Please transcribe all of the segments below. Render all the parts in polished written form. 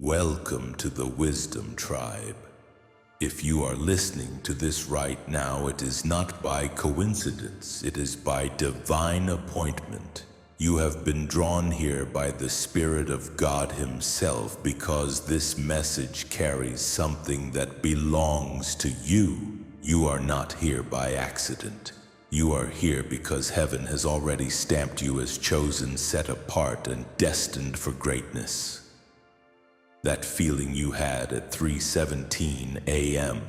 Welcome to the Wisdom Tribe. If you are listening to this right now, it is not by coincidence, it is by divine appointment. You have been drawn here by the Spirit of God Himself because this message carries something that belongs to you. You are not here by accident. You are here because heaven has already stamped you as chosen, set apart, and destined for greatness. That feeling you had at 3:17 a.m.,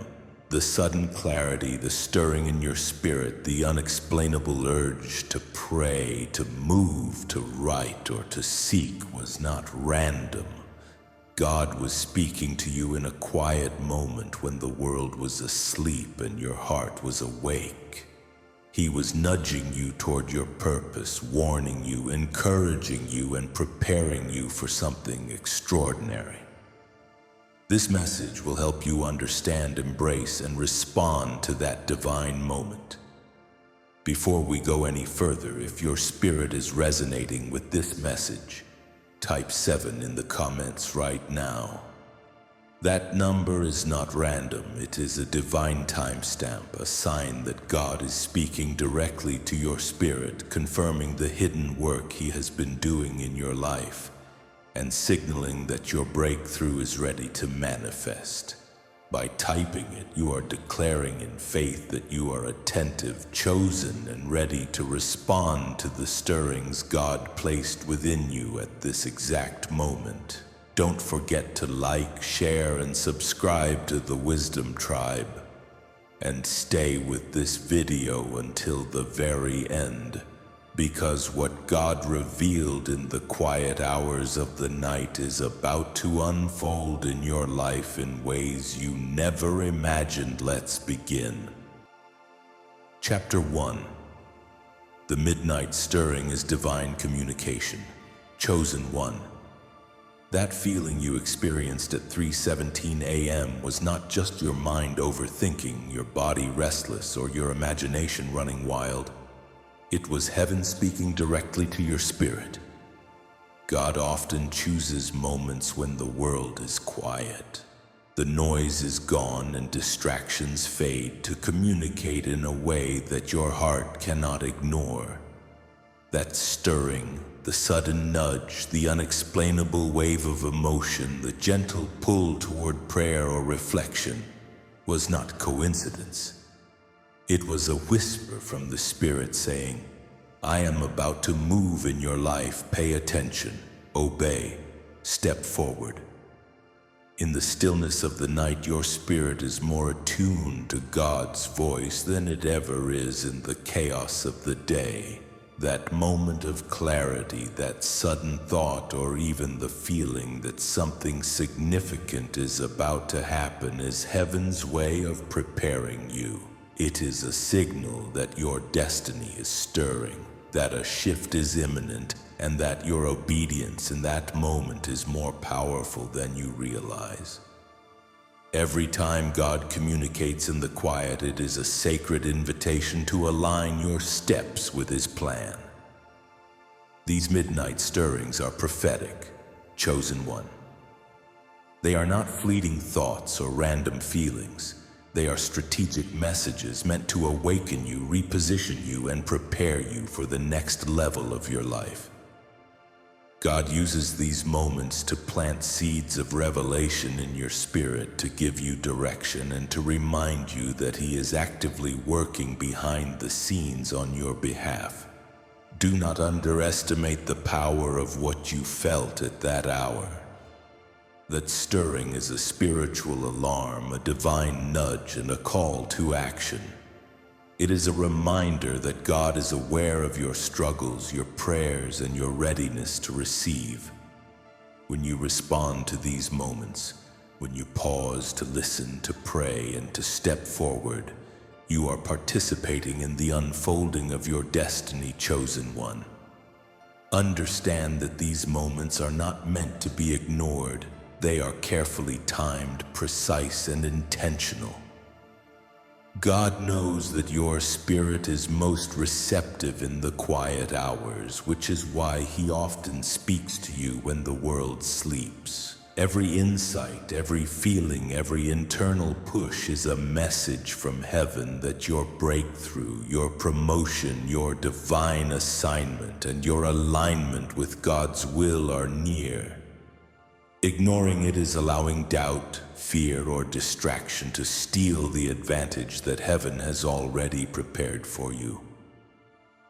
the sudden clarity, the stirring in your spirit, the unexplainable urge to pray, to move, to write, or to seek was not random. God was speaking to you in a quiet moment when the world was asleep and your heart was awake. He was nudging you toward your purpose, warning you, encouraging you, and preparing you for something extraordinary. This message will help you understand, embrace, and respond to that divine moment. Before we go any further, if your spirit is resonating with this message, type 7 in the comments right now. That number is not random, it is a divine timestamp, a sign that God is speaking directly to your spirit, confirming the hidden work He has been doing in your life, and signaling that your breakthrough is ready to manifest. By typing it, you are declaring in faith that you are attentive, chosen, and ready to respond to the stirrings God placed within you at this exact moment. Don't forget to like, share, and subscribe to the Wisdom Tribe. And stay with this video until the very end, because what God revealed in the quiet hours of the night is about to unfold in your life in ways you never imagined. Let's begin. Chapter 1. The Midnight Stirring is Divine Communication. Chosen One. That feeling you experienced at 3:17 a.m. was not just your mind overthinking, your body restless, or your imagination running wild. It was heaven speaking directly to your spirit. God often chooses moments when the world is quiet. The noise is gone and distractions fade to communicate in a way that your heart cannot ignore. That stirring, the sudden nudge, the unexplainable wave of emotion, the gentle pull toward prayer or reflection was not coincidence. It was a whisper from the Spirit saying, I am about to move in your life. Pay attention, obey, step forward. In the stillness of the night, your spirit is more attuned to God's voice than it ever is in the chaos of the day. That moment of clarity, that sudden thought, or even the feeling that something significant is about to happen is heaven's way of preparing you. It is a signal that your destiny is stirring, that a shift is imminent, and that your obedience in that moment is more powerful than you realize. Every time God communicates in the quiet, it is a sacred invitation to align your steps with His plan. These midnight stirrings are prophetic, chosen one. They are not fleeting thoughts or random feelings. They are strategic messages meant to awaken you, reposition you, and prepare you for the next level of your life. God uses these moments to plant seeds of revelation in your spirit, to give you direction and to remind you that He is actively working behind the scenes on your behalf. Do not underestimate the power of what you felt at that hour. That stirring is a spiritual alarm, a divine nudge, and a call to action. It is a reminder that God is aware of your struggles, your prayers, and your readiness to receive. When you respond to these moments, when you pause to listen, to pray, and to step forward, you are participating in the unfolding of your destiny, chosen one. Understand that these moments are not meant to be ignored. They are carefully timed, precise, and intentional. God knows that your spirit is most receptive in the quiet hours, which is why He often speaks to you when the world sleeps. Every insight, every feeling, every internal push is a message from heaven that your breakthrough, your promotion, your divine assignment, and your alignment with God's will are near. Ignoring it is allowing doubt, fear, or distraction to steal the advantage that heaven has already prepared for you.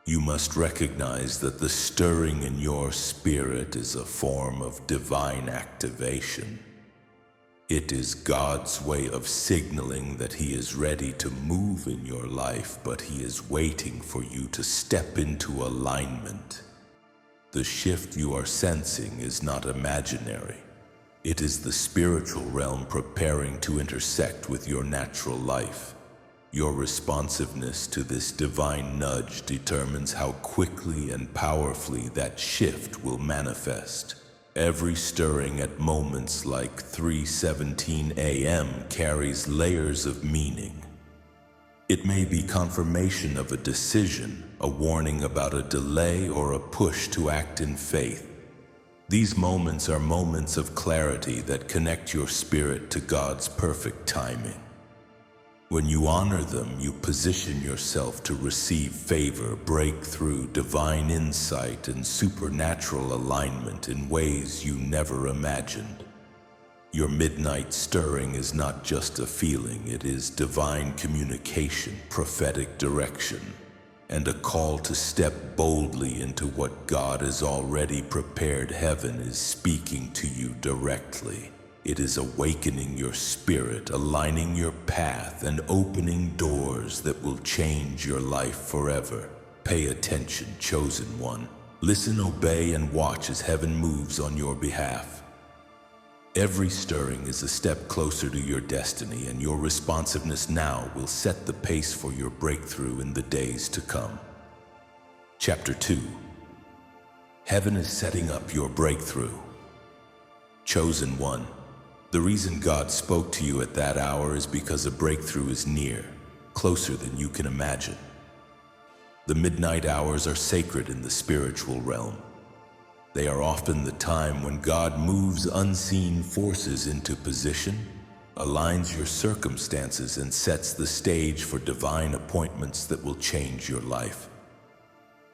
You must recognize that the stirring in your spirit is a form of divine activation. It is God's way of signaling that He is ready to move in your life, but He is waiting for you to step into alignment. The shift you are sensing is not imaginary. It is the spiritual realm preparing to intersect with your natural life. Your responsiveness to this divine nudge determines how quickly and powerfully that shift will manifest. Every stirring at moments like 3:17 a.m. carries layers of meaning. It may be confirmation of a decision, a warning about a delay, or a push to act in faith. These moments are moments of clarity that connect your spirit to God's perfect timing. When you honor them, you position yourself to receive favor, breakthrough, divine insight, and supernatural alignment in ways you never imagined. Your midnight stirring is not just a feeling, it is divine communication, prophetic direction, and a call to step boldly into what God has already prepared. Heaven is speaking to you directly. It is awakening your spirit, aligning your path, and opening doors that will change your life forever. Pay attention, chosen one. Listen, obey, and watch as heaven moves on your behalf. Every stirring is a step closer to your destiny, and your responsiveness now will set the pace for your breakthrough in the days to come. Chapter 2. Heaven is setting up your breakthrough. Chosen one. The reason God spoke to you at that hour is because a breakthrough is near, closer than you can imagine. The midnight hours are sacred in the spiritual realm. They are often the time when God moves unseen forces into position, aligns your circumstances, and sets the stage for divine appointments that will change your life.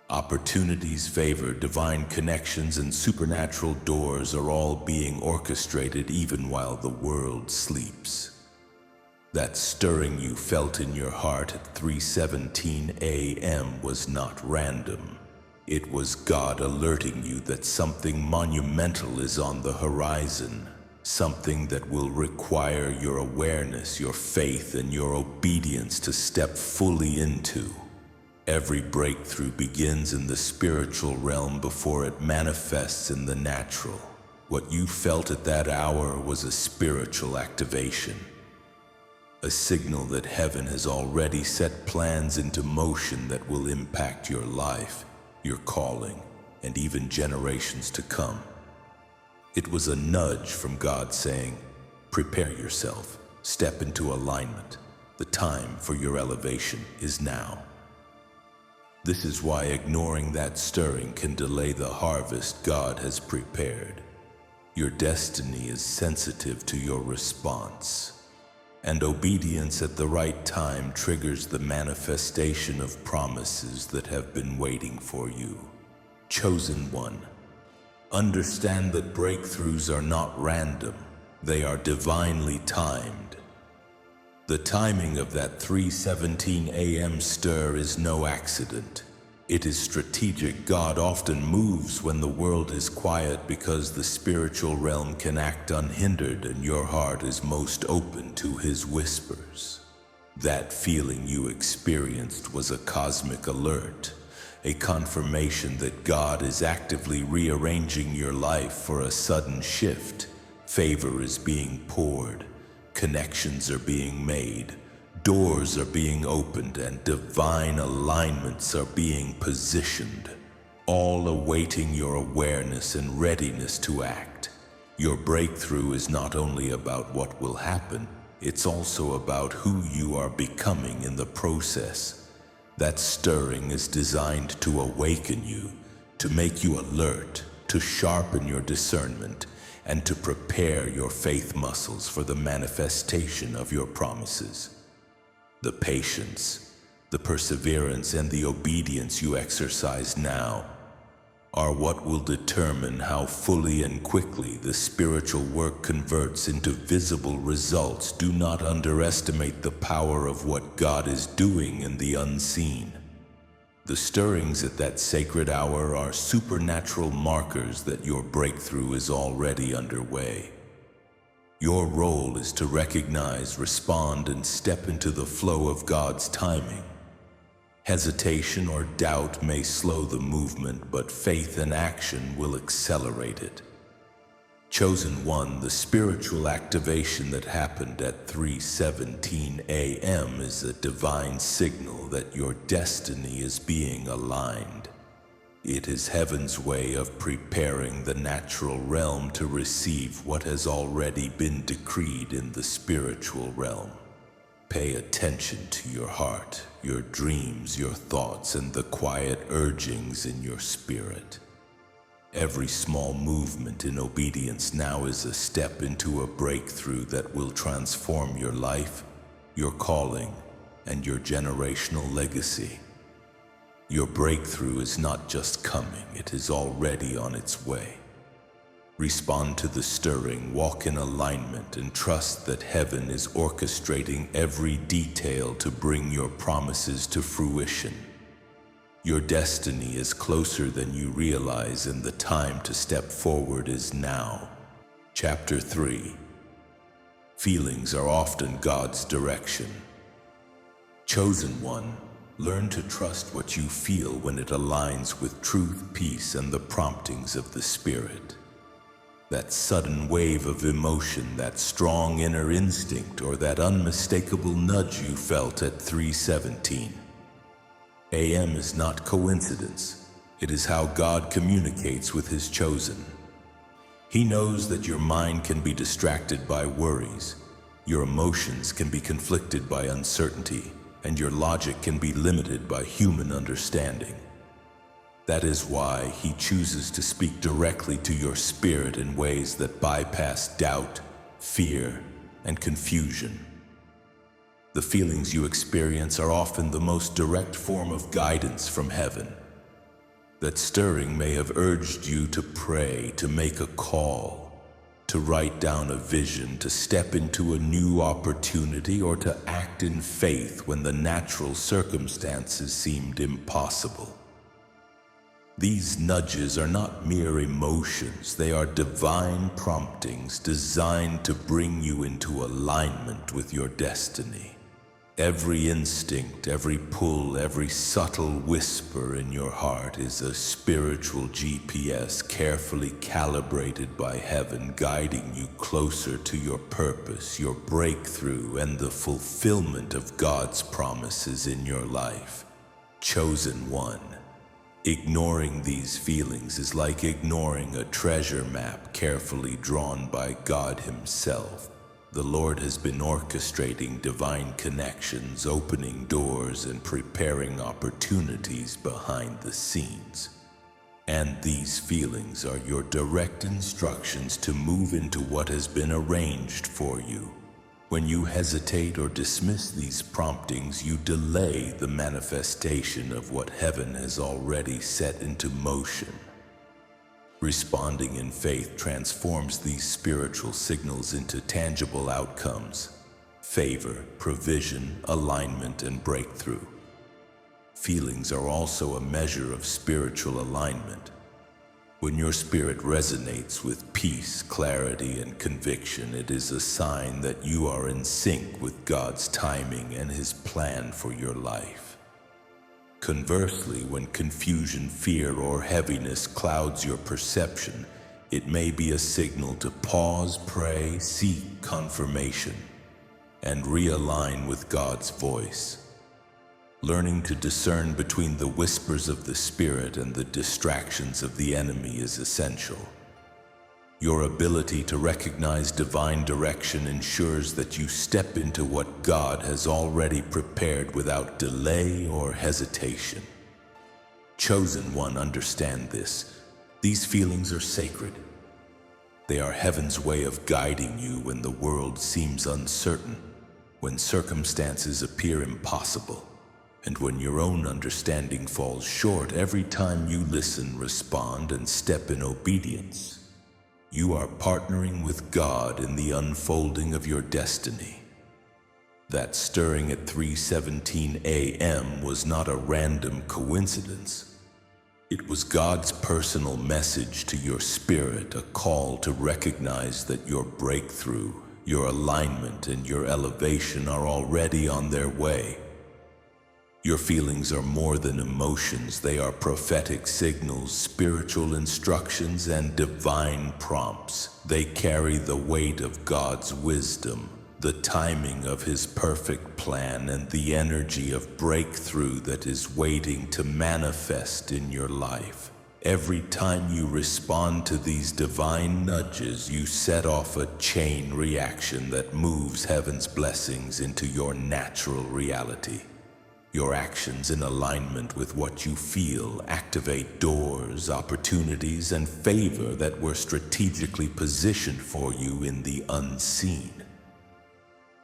Opportunities, favor, divine connections, and supernatural doors are all being orchestrated even while the world sleeps. That stirring you felt in your heart at 3:17 a.m. was not random. It was God alerting you that something monumental is on the horizon, something that will require your awareness, your faith, and your obedience to step fully into. Every breakthrough begins in the spiritual realm before it manifests in the natural. What you felt at that hour was a spiritual activation, a signal that heaven has already set plans into motion that will impact your life, your calling, and even generations to come. It was a nudge from God saying, prepare yourself, step into alignment. The time for your elevation is now. This is why ignoring that stirring can delay the harvest God has prepared. Your destiny is sensitive to your response, and obedience at the right time triggers the manifestation of promises that have been waiting for you. Chosen one, understand that breakthroughs are not random. They are divinely timed. The timing of that 3:17 a.m. stir is no accident. It is strategic. God often moves when the world is quiet because the spiritual realm can act unhindered and your heart is most open to His whispers. That feeling you experienced was a cosmic alert, a confirmation that God is actively rearranging your life for a sudden shift. Favor is being poured. Connections are being made, doors are being opened, and divine alignments are being positioned, all awaiting your awareness and readiness to act. Your breakthrough is not only about what will happen, it's also about who you are becoming in the process. That stirring is designed to awaken you, to make you alert, to sharpen your discernment, and to prepare your faith muscles for the manifestation of your promises. The patience, the perseverance, and the obedience you exercise now are what will determine how fully and quickly the spiritual work converts into visible results. Do not underestimate the power of what God is doing in the unseen. The stirrings at that sacred hour are supernatural markers that your breakthrough is already underway. Your role is to recognize, respond, and step into the flow of God's timing. Hesitation or doubt may slow the movement, but faith and action will accelerate it. Chosen one, the spiritual activation that happened at 3:17 a.m. is a divine signal that your destiny is being aligned. It is heaven's way of preparing the natural realm to receive what has already been decreed in the spiritual realm. Pay attention to your heart, your dreams, your thoughts, and the quiet urgings in your spirit. Every small movement in obedience now is a step into a breakthrough that will transform your life, your calling, and your generational legacy. Your breakthrough is not just coming, it is already on its way. Respond to the stirring, walk in alignment, and trust that heaven is orchestrating every detail to bring your promises to fruition. Your destiny is closer than you realize, and the time to step forward is now. Chapter 3. Feelings are often God's direction. Chosen one, learn to trust what you feel when it aligns with truth, peace, and the promptings of the Spirit. That sudden wave of emotion, that strong inner instinct, or that unmistakable nudge you felt at 3:17 a.m. is not coincidence. It is how God communicates with His chosen. He knows that your mind can be distracted by worries, your emotions can be conflicted by uncertainty, and your logic can be limited by human understanding. That is why He chooses to speak directly to your spirit in ways that bypass doubt, fear, and confusion. The feelings you experience are often the most direct form of guidance from heaven. That stirring may have urged you to pray, to make a call, to write down a vision, to step into a new opportunity, or to act in faith when the natural circumstances seemed impossible. These nudges are not mere emotions, they are divine promptings designed to bring you into alignment with your destiny. Every instinct, every pull, every subtle whisper in your heart is a spiritual GPS carefully calibrated by heaven, guiding you closer to your purpose, your breakthrough, and the fulfillment of God's promises in your life. Chosen one. Ignoring these feelings is like ignoring a treasure map carefully drawn by God Himself. The Lord has been orchestrating divine connections, opening doors, and preparing opportunities behind the scenes. And these feelings are your direct instructions to move into what has been arranged for you. When you hesitate or dismiss these promptings, you delay the manifestation of what heaven has already set into motion. Responding in faith transforms these spiritual signals into tangible outcomes: favor, provision, alignment, and breakthrough. Feelings are also a measure of spiritual alignment. When your spirit resonates with peace, clarity, and conviction, it is a sign that you are in sync with God's timing and His plan for your life. Conversely, when confusion, fear, or heaviness clouds your perception, it may be a signal to pause, pray, seek confirmation, and realign with God's voice. Learning to discern between the whispers of the Spirit and the distractions of the enemy is essential. Your ability to recognize divine direction ensures that you step into what God has already prepared without delay or hesitation. Chosen one, understand this. These feelings are sacred. They are heaven's way of guiding you when the world seems uncertain, when circumstances appear impossible, and when your own understanding falls short. Every time you listen, respond, and step in obedience, you are partnering with God in the unfolding of your destiny. That stirring at 3:17 a.m. was not a random coincidence. It was God's personal message to your spirit, a call to recognize that your breakthrough, your alignment, and your elevation are already on their way. Your feelings are more than emotions. They are prophetic signals, spiritual instructions, and divine prompts. They carry the weight of God's wisdom, the timing of His perfect plan, and the energy of breakthrough that is waiting to manifest in your life. Every time you respond to these divine nudges, you set off a chain reaction that moves heaven's blessings into your natural reality. Your actions in alignment with what you feel activate doors, opportunities, and favor that were strategically positioned for you in the unseen.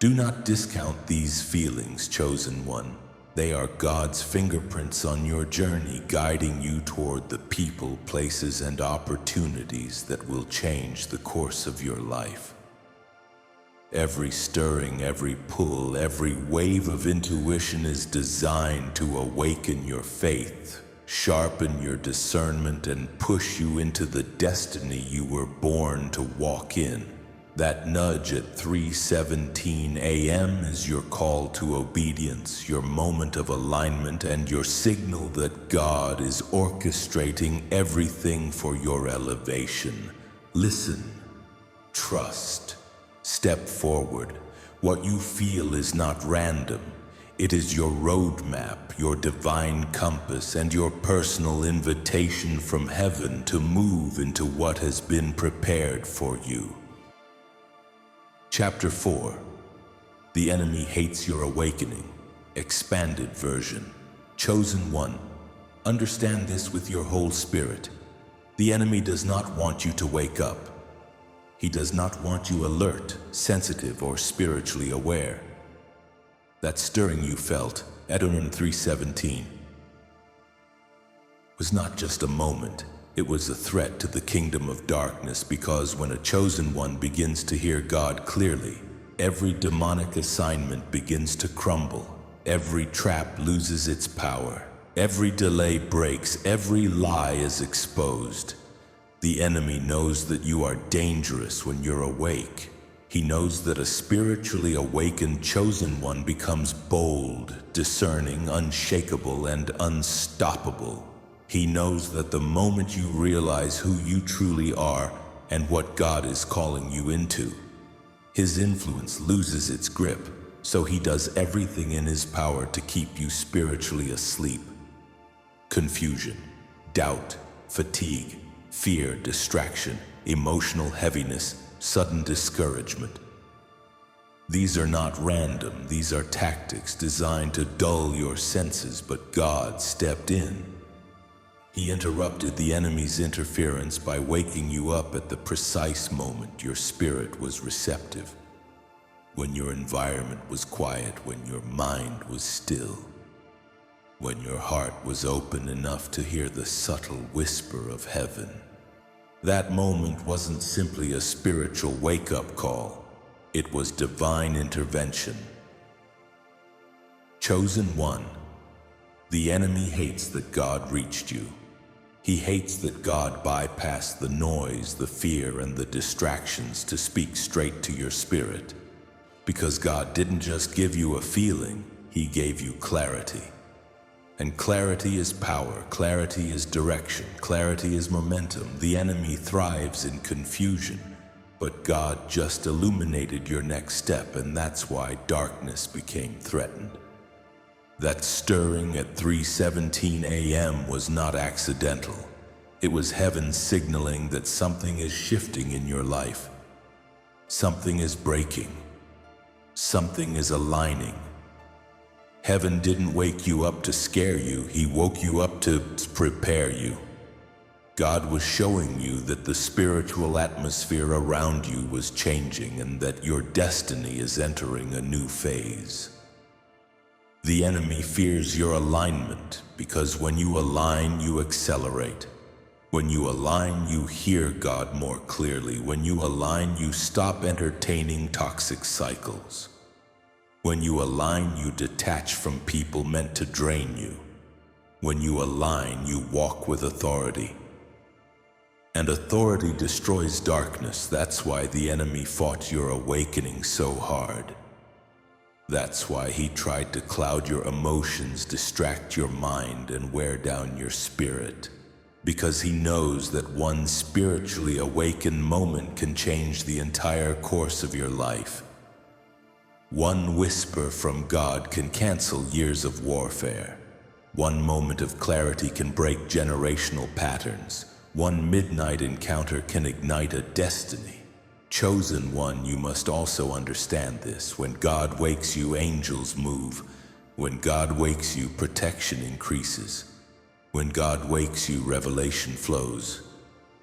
Do not discount these feelings, chosen one. They are God's fingerprints on your journey, guiding you toward the people, places, and opportunities that will change the course of your life. Every stirring, every pull, every wave of intuition is designed to awaken your faith, sharpen your discernment, and push you into the destiny you were born to walk in. That nudge at 3:17 a.m. is your call to obedience, your moment of alignment, and your signal that God is orchestrating everything for your elevation. Listen, trust. Step forward. What you feel is not random. It is your roadmap, your divine compass, and your personal invitation from heaven to move into what has been prepared for you. Chapter 4. The enemy hates your awakening. Expanded version. Chosen one. Understand this with your whole spirit. The enemy does not want you to wake up. He does not want you alert, sensitive, or spiritually aware. That stirring you felt at 3:17 was not just a moment. It was a threat to the kingdom of darkness, because when a chosen one begins to hear God clearly, every demonic assignment begins to crumble. Every trap loses its power. Every delay breaks. Every lie is exposed. The enemy knows that you are dangerous when you're awake. He knows that a spiritually awakened chosen one becomes bold, discerning, unshakable, and unstoppable. He knows that the moment you realize who you truly are and what God is calling you into, his influence loses its grip, so he does everything in his power to keep you spiritually asleep. Confusion, doubt, fatigue, fear, distraction, emotional heaviness, sudden discouragement. These are not random. These are tactics designed to dull your senses, but God stepped in. He interrupted the enemy's interference by waking you up at the precise moment your spirit was receptive, when your environment was quiet, when your mind was still, when your heart was open enough to hear the subtle whisper of heaven. That moment wasn't simply a spiritual wake-up call. It was divine intervention. Chosen one. The enemy hates that God reached you. He hates that God bypassed the noise, the fear, and the distractions to speak straight to your spirit. Because God didn't just give you a feeling, He gave you clarity. And clarity is power, clarity is direction, clarity is momentum. The enemy thrives in confusion, but God just illuminated your next step, and that's why darkness became threatened. That stirring at 3:17 a.m. was not accidental. It was heaven signaling that something is shifting in your life. Something is breaking. Something is aligning. Heaven didn't wake you up to scare you. He woke you up to prepare you. God was showing you that the spiritual atmosphere around you was changing and that your destiny is entering a new phase. The enemy fears your alignment because when you align, you accelerate. When you align, you hear God more clearly. When you align, you stop entertaining toxic cycles. When you align, you detach from people meant to drain you. When you align, you walk with authority. And authority destroys darkness. That's why the enemy fought your awakening so hard. That's why he tried to cloud your emotions, distract your mind, and wear down your spirit. Because he knows that one spiritually awakened moment can change the entire course of your life. One whisper from God can cancel years of warfare. One moment of clarity can break generational patterns. One midnight encounter can ignite a destiny. Chosen one, you must also understand this. When God wakes you, angels move. When God wakes you, protection increases. When God wakes you, revelation flows.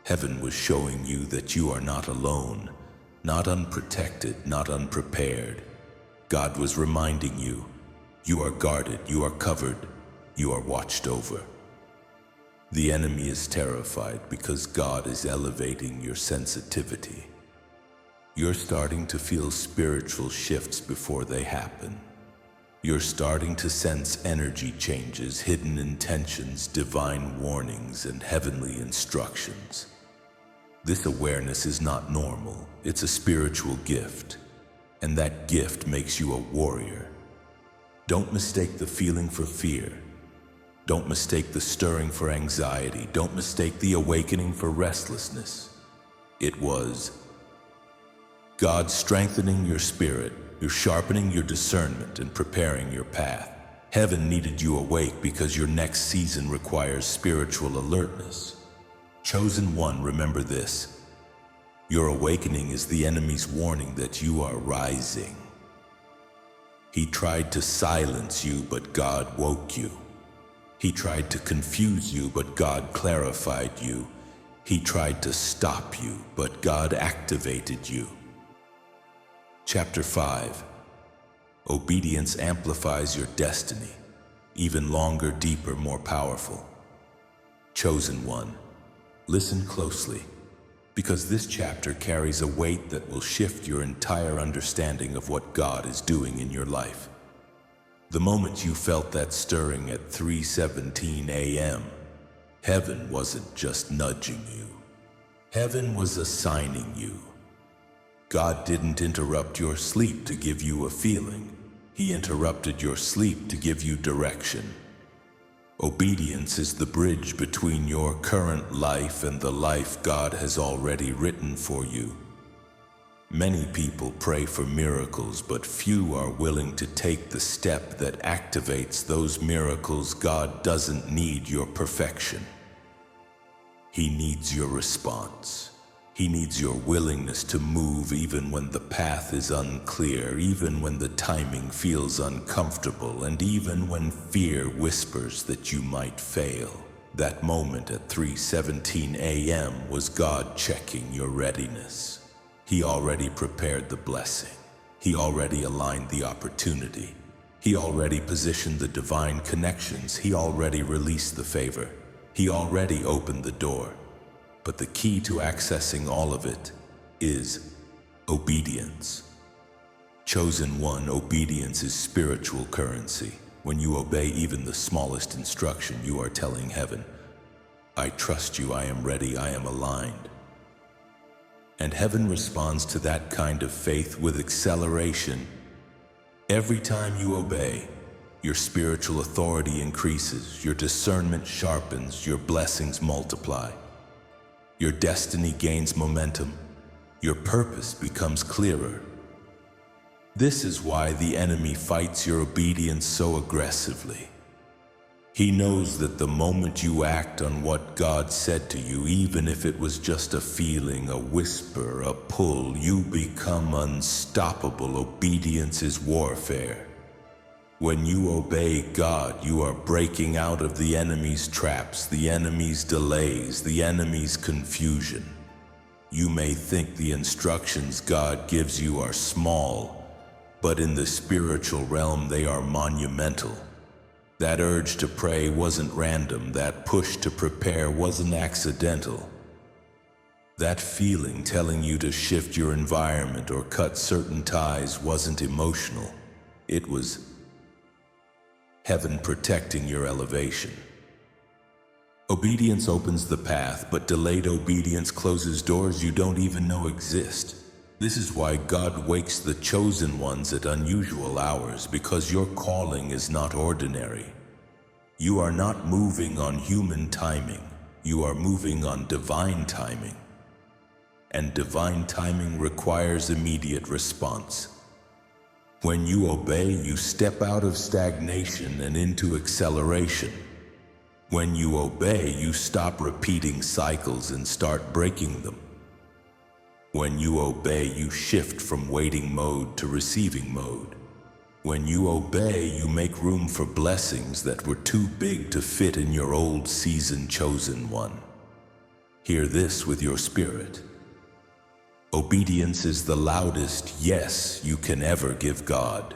Heaven was showing you that you are not alone, not unprotected, not unprepared. God was reminding you, you are guarded, you are covered, you are watched over. The enemy is terrified because God is elevating your sensitivity. You're starting to feel spiritual shifts before they happen. You're starting to sense energy changes, hidden intentions, divine warnings, and heavenly instructions. This awareness is not normal. It's a spiritual gift, and that gift makes you a warrior. Don't mistake the feeling for fear. Don't mistake the stirring for anxiety. Don't mistake the awakening for restlessness. It was God strengthening your spirit, you're sharpening your discernment and preparing your path. Heaven needed you awake because your next season requires spiritual alertness. Chosen one, remember this. Your awakening is the enemy's warning that you are rising. He tried to silence you, but God woke you. He tried to confuse you, but God clarified you. He tried to stop you, but God activated you. Chapter 5. Obedience amplifies your destiny, even longer, deeper, more powerful. Chosen one, listen closely, because this chapter carries a weight that will shift your entire understanding of what God is doing in your life. The moment you felt that stirring at 3:17 a.m., heaven wasn't just nudging you. Heaven was assigning you. God didn't interrupt your sleep to give you a feeling. He interrupted your sleep to give you direction. Obedience is the bridge between your current life and the life God has already written for you. Many people pray for miracles, but few are willing to take the step that activates those miracles. God doesn't need your perfection. He needs your response. He needs your willingness to move even when the path is unclear, even when the timing feels uncomfortable, and even when fear whispers that you might fail. That moment at 3:17 a.m. was God checking your readiness. He already prepared the blessing. He already aligned the opportunity. He already positioned the divine connections. He already released the favor. He already opened the door. But the key to accessing all of it is obedience. Chosen one, obedience is spiritual currency. When you obey even the smallest instruction, you are telling heaven, I trust you, I am ready, I am aligned. And heaven responds to that kind of faith with acceleration. Every time you obey, your spiritual authority increases, your discernment sharpens, your blessings multiply. Your destiny gains momentum, your purpose becomes clearer. This is why the enemy fights your obedience so aggressively. He knows that the moment you act on what God said to you, even if it was just a feeling, a whisper, a pull, you become unstoppable. Obedience is warfare. When you obey God, you are breaking out of the enemy's traps, the enemy's delays, the enemy's confusion. You may think the instructions God gives you are small, but in the spiritual realm they are monumental. That urge to pray wasn't random, that push to prepare wasn't accidental. That feeling telling you to shift your environment or cut certain ties wasn't emotional. It was heaven protecting your elevation. Obedience opens the path, but delayed obedience closes doors you don't even know exist. This is why God wakes the chosen ones at unusual hours, because your calling is not ordinary. You are not moving on human timing. You are moving on divine timing. And divine timing requires immediate response. When you obey, you step out of stagnation and into acceleration. When you obey, you stop repeating cycles and start breaking them. When you obey, you shift from waiting mode to receiving mode. When you obey, you make room for blessings that were too big to fit in your old season, chosen one. Hear this with your spirit. Obedience is the loudest yes you can ever give God.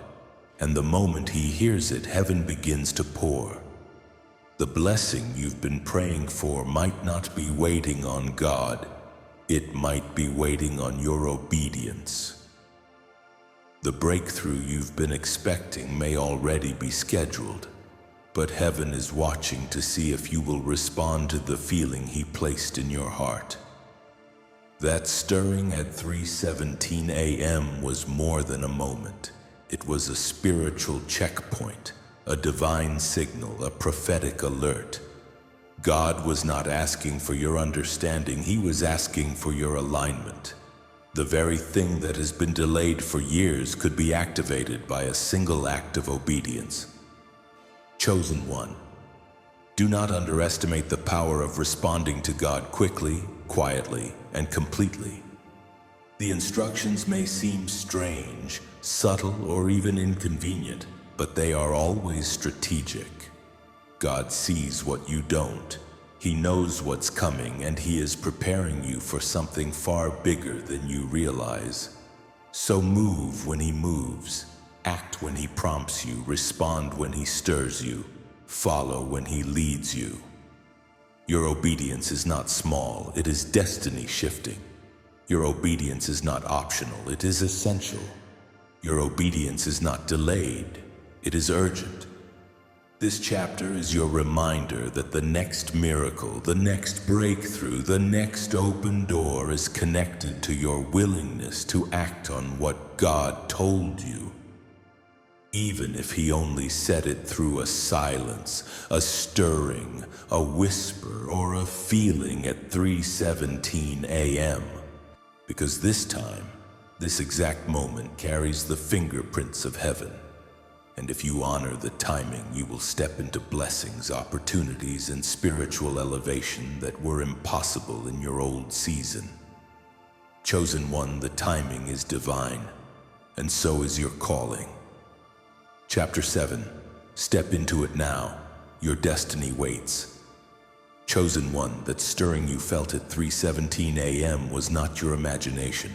And the moment He hears it, heaven begins to pour. The blessing you've been praying for might not be waiting on God. It might be waiting on your obedience. The breakthrough you've been expecting may already be scheduled, but heaven is watching to see if you will respond to the feeling He placed in your heart. That stirring at 3:17 a.m. was more than a moment. It was a spiritual checkpoint, a divine signal, a prophetic alert. God was not asking for your understanding, He was asking for your alignment. The very thing that has been delayed for years could be activated by a single act of obedience. Chosen one, do not underestimate the power of responding to God quickly, quietly, and completely. The instructions may seem strange, subtle, or even inconvenient, but they are always strategic. God sees what you don't. He knows what's coming, and He is preparing you for something far bigger than you realize. So move when He moves, act when He prompts you, respond when He stirs you, follow when He leads you. Your obedience is not small, it is destiny shifting. Your obedience is not optional, it is essential. Your obedience is not delayed, it is urgent. This chapter is your reminder that the next miracle, the next breakthrough, the next open door is connected to your willingness to act on what God told you. Even if He only said it through a silence, a stirring, a whisper, or a feeling at 3:17 a.m. Because this time, this exact moment carries the fingerprints of heaven. And if you honor the timing, you will step into blessings, opportunities, and spiritual elevation that were impossible in your old season. Chosen one, the timing is divine, and so is your calling. Chapter 7. Step into it now. Your destiny waits. Chosen one, that stirring you felt at 3:17 a.m. was not your imagination.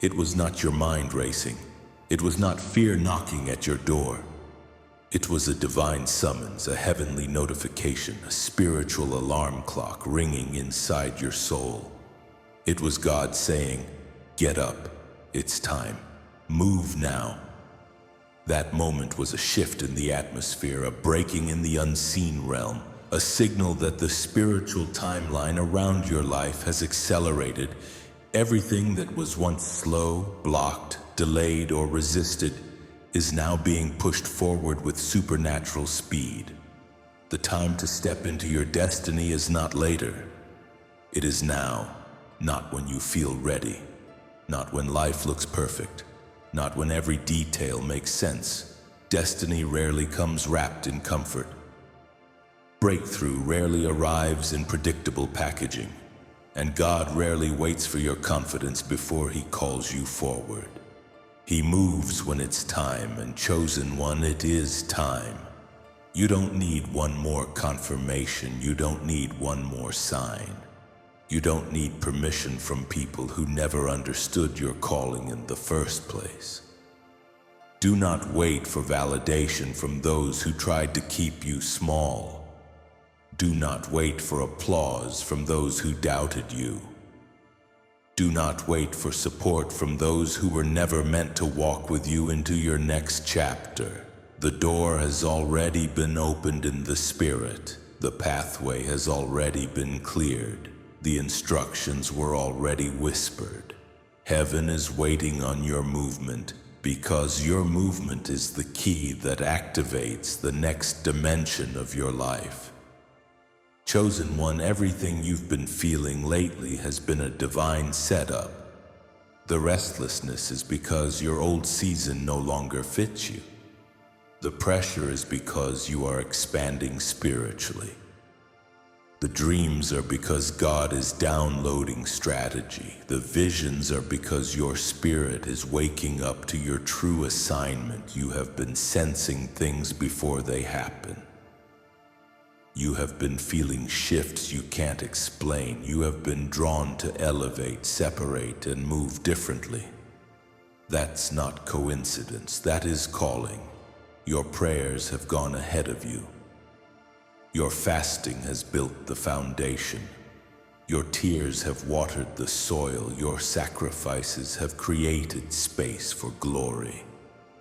It was not your mind racing. It was not fear knocking at your door. It was a divine summons, a heavenly notification, a spiritual alarm clock ringing inside your soul. It was God saying, "Get up, it's time, move now." That moment was a shift in the atmosphere, a breaking in the unseen realm, a signal that the spiritual timeline around your life has accelerated. Everything that was once slow, blocked, delayed, or resisted is now being pushed forward with supernatural speed. The time to step into your destiny is not later. It is now, not when you feel ready, not when life looks perfect, not when every detail makes sense. Destiny rarely comes wrapped in comfort. Breakthrough rarely arrives in predictable packaging, and God rarely waits for your confidence before He calls you forward. He moves when it's time, and chosen one, it is time. You don't need one more confirmation. You don't need one more sign. You don't need permission from people who never understood your calling in the first place. Do not wait for validation from those who tried to keep you small. Do not wait for applause from those who doubted you. Do not wait for support from those who were never meant to walk with you into your next chapter. The door has already been opened in the spirit. The pathway has already been cleared. The instructions were already whispered. Heaven is waiting on your movement, because your movement is the key that activates the next dimension of your life. Chosen one, everything you've been feeling lately has been a divine setup. The restlessness is because your old season no longer fits you. The pressure is because you are expanding spiritually. The dreams are because God is downloading strategy. The visions are because your spirit is waking up to your true assignment. You have been sensing things before they happen. You have been feeling shifts you can't explain. You have been drawn to elevate, separate, and move differently. That's not coincidence. That is calling. Your prayers have gone ahead of you. Your fasting has built the foundation. Your tears have watered the soil. Your sacrifices have created space for glory.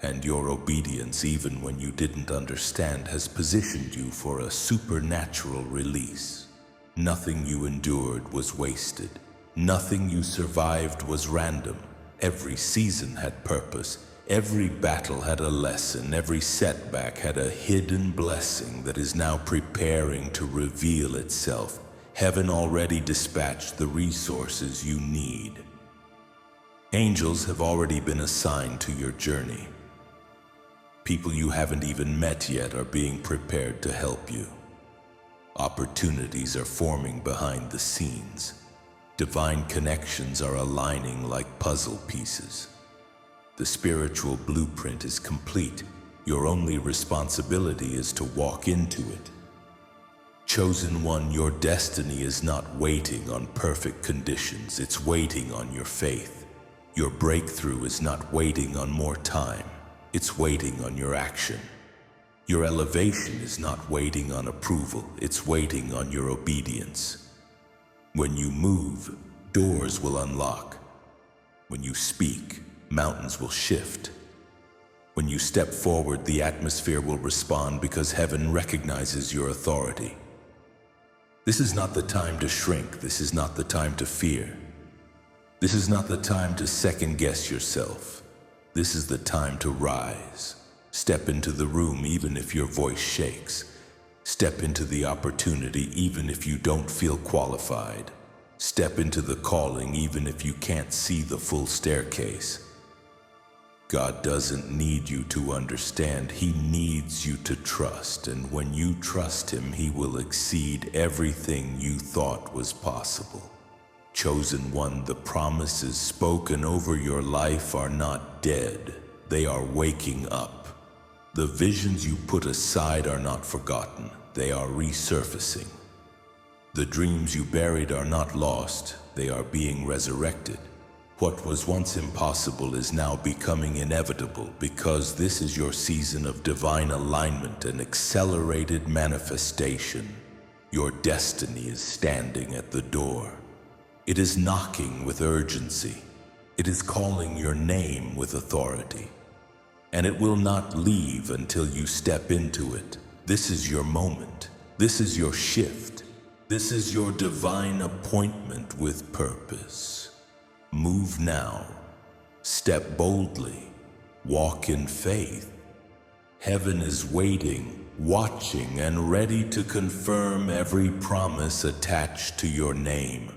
And your obedience, even when you didn't understand, has positioned you for a supernatural release. Nothing you endured was wasted. Nothing you survived was random. Every season had purpose. Every battle had a lesson. Every setback had a hidden blessing that is now preparing to reveal itself. Heaven already dispatched the resources you need. Angels have already been assigned to your journey. People you haven't even met yet are being prepared to help you. Opportunities are forming behind the scenes. Divine connections are aligning like puzzle pieces. The spiritual blueprint is complete. Your only responsibility is to walk into it. Chosen one, your destiny is not waiting on perfect conditions. It's waiting on your faith. Your breakthrough is not waiting on more time. It's waiting on your action. Your elevation is not waiting on approval. It's waiting on your obedience. When you move, doors will unlock. When you speak, mountains will shift. When you step forward, the atmosphere will respond because heaven recognizes your authority. This is not the time to shrink. This is not the time to fear. This is not the time to second-guess yourself. This is the time to rise. Step into the room even if your voice shakes. Step into the opportunity even if you don't feel qualified. Step into the calling even if you can't see the full staircase. God doesn't need you to understand. He needs you to trust. And when you trust Him, He will exceed everything you thought was possible. Chosen one, the promises spoken over your life are not dead. They are waking up. The visions you put aside are not forgotten. They are resurfacing. The dreams you buried are not lost. They are being resurrected. What was once impossible is now becoming inevitable because this is your season of divine alignment and accelerated manifestation. Your destiny is standing at the door. It is knocking with urgency. It is calling your name with authority. And it will not leave until you step into it. This is your moment. This is your shift. This is your divine appointment with purpose. Move now. Step boldly. Walk in faith. Heaven is waiting, watching, and ready to confirm every promise attached to your name.